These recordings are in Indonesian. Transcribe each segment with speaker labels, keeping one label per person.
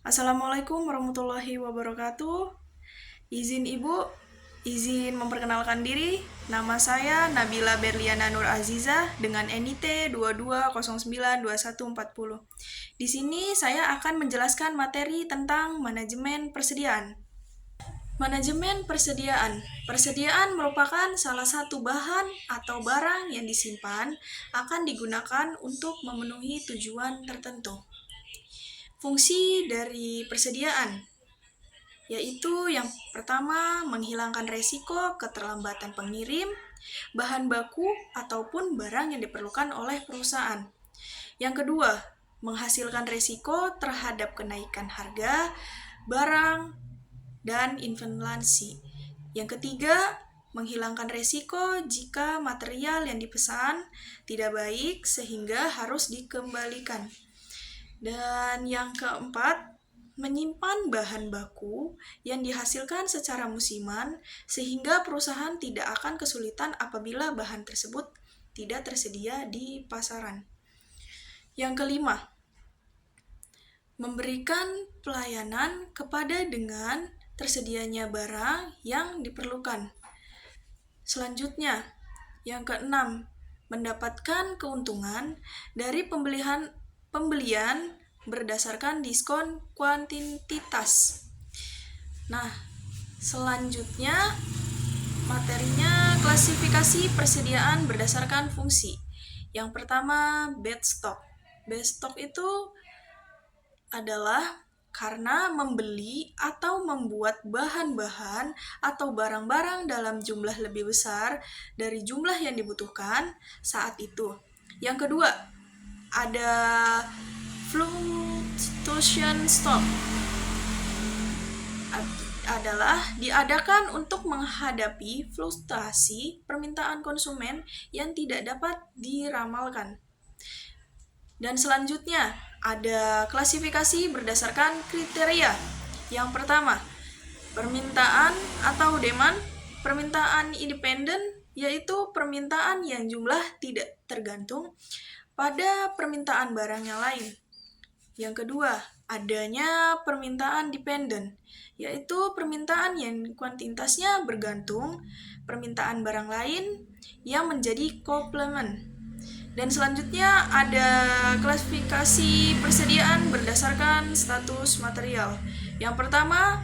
Speaker 1: Assalamualaikum warahmatullahi wabarakatuh. Izin memperkenalkan diri. Nama saya Nabila Berliana Nur Aziza dengan NIT 22092140. Di sini saya akan menjelaskan materi tentang manajemen persediaan. Manajemen persediaan. Persediaan merupakan salah satu bahan atau barang yang disimpan akan digunakan untuk memenuhi tujuan tertentu. Fungsi dari persediaan yaitu yang pertama menghilangkan resiko keterlambatan pengirim, bahan baku, ataupun barang yang diperlukan oleh perusahaan. Yang kedua, menghasilkan resiko terhadap kenaikan harga, barang, dan inflasi. Yang ketiga, menghilangkan resiko jika material yang dipesan tidak baik sehingga harus dikembalikan. Dan yang keempat, menyimpan bahan baku yang dihasilkan secara musiman sehingga perusahaan tidak akan kesulitan apabila bahan tersebut tidak tersedia di pasaran. Yang kelima, memberikan pelayanan kepada dengan tersedianya barang yang diperlukan. Selanjutnya, yang keenam, mendapatkan keuntungan dari pembelian berdasarkan diskon kuantitas. Nah, selanjutnya materinya klasifikasi persediaan berdasarkan fungsi. Yang pertama, bed stock. Bed stock itu adalah karena membeli atau membuat bahan-bahan atau barang-barang dalam jumlah lebih besar dari jumlah yang dibutuhkan saat itu. Yang kedua, ada fluctuation stock adalah diadakan untuk menghadapi fluktuasi permintaan konsumen yang tidak dapat diramalkan. Dan selanjutnya ada klasifikasi berdasarkan kriteria. Yang pertama, permintaan atau demand. Permintaan independen yaitu permintaan yang jumlah tidak tergantung pada permintaan barang yang lain. Yang kedua, adanya permintaan dependen, yaitu permintaan yang kuantitasnya bergantung permintaan barang lain yang menjadi komplement. Dan selanjutnya ada klasifikasi persediaan berdasarkan status material. Yang pertama,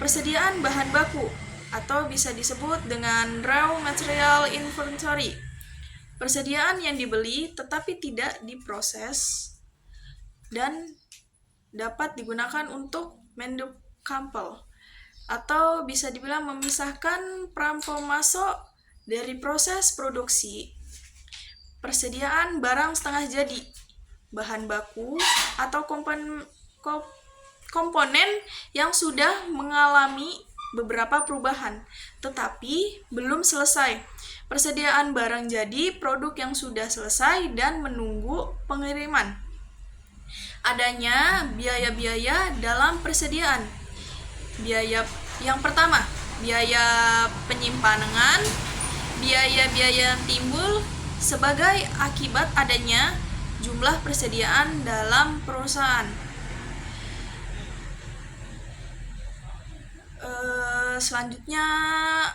Speaker 1: persediaan bahan baku atau bisa disebut dengan raw material inventory. Persediaan yang dibeli tetapi tidak diproses dan dapat digunakan untuk mendekampel atau bisa dibilang memisahkan masuk dari proses produksi. Persediaan barang setengah jadi, bahan baku atau komponen yang sudah mengalami beberapa perubahan tetapi belum selesai. Persediaan barang jadi, produk yang sudah selesai dan menunggu pengiriman. Adanya biaya-biaya dalam persediaan. Biaya yang pertama, biaya penyimpanan, biaya-biaya yang timbul sebagai akibat adanya jumlah persediaan dalam perusahaan. Selanjutnya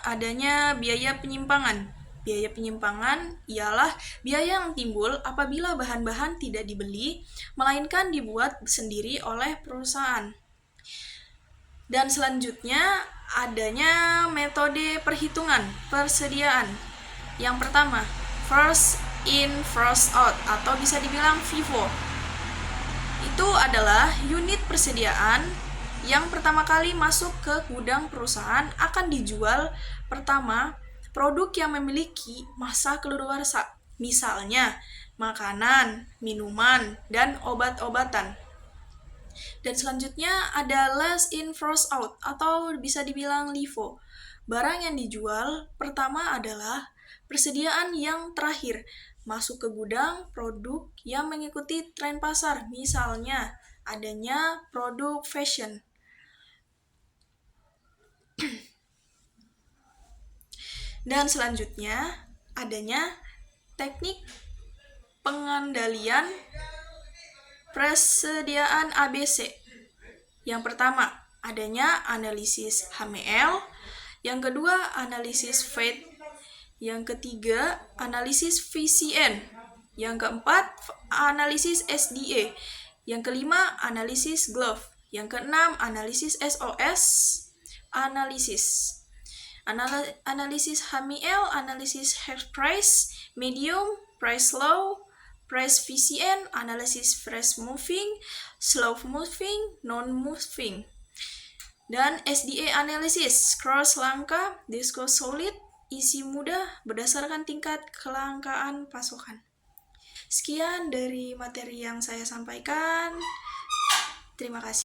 Speaker 1: adanya biaya penyimpangan. Biaya penyimpangan ialah biaya yang timbul apabila bahan-bahan tidak dibeli, melainkan dibuat sendiri oleh perusahaan. Dan selanjutnya adanya metode perhitungan persediaan. Yang pertama, first in, first out atau bisa dibilang FIFO. Itu adalah unit persediaan yang pertama kali masuk ke gudang perusahaan akan dijual pertama produk yang memiliki masa kedaluarsa, misalnya makanan, minuman, dan obat-obatan. Dan selanjutnya ada last in first out atau bisa dibilang LIFO. Barang yang dijual pertama adalah persediaan yang terakhir masuk ke gudang produk yang mengikuti tren pasar, misalnya adanya produk fashion. Dan selanjutnya adanya teknik pengendalian persediaan ABC. Yang pertama, adanya analisis HML. Yang kedua, analisis FATE. Yang ketiga, analisis VCN. Yang keempat, analisis SDA. Yang kelima, analisis GLOVE. Yang keenam, analisis SOS analisis. Analisis HML, analisis hash price, medium, price low, price VCN, analisis fast moving, slow moving, non-moving. Dan SDA analisis, cross langka, disco solid, isi mudah berdasarkan tingkat kelangkaan pasokan. Sekian dari materi yang saya sampaikan. Terima kasih.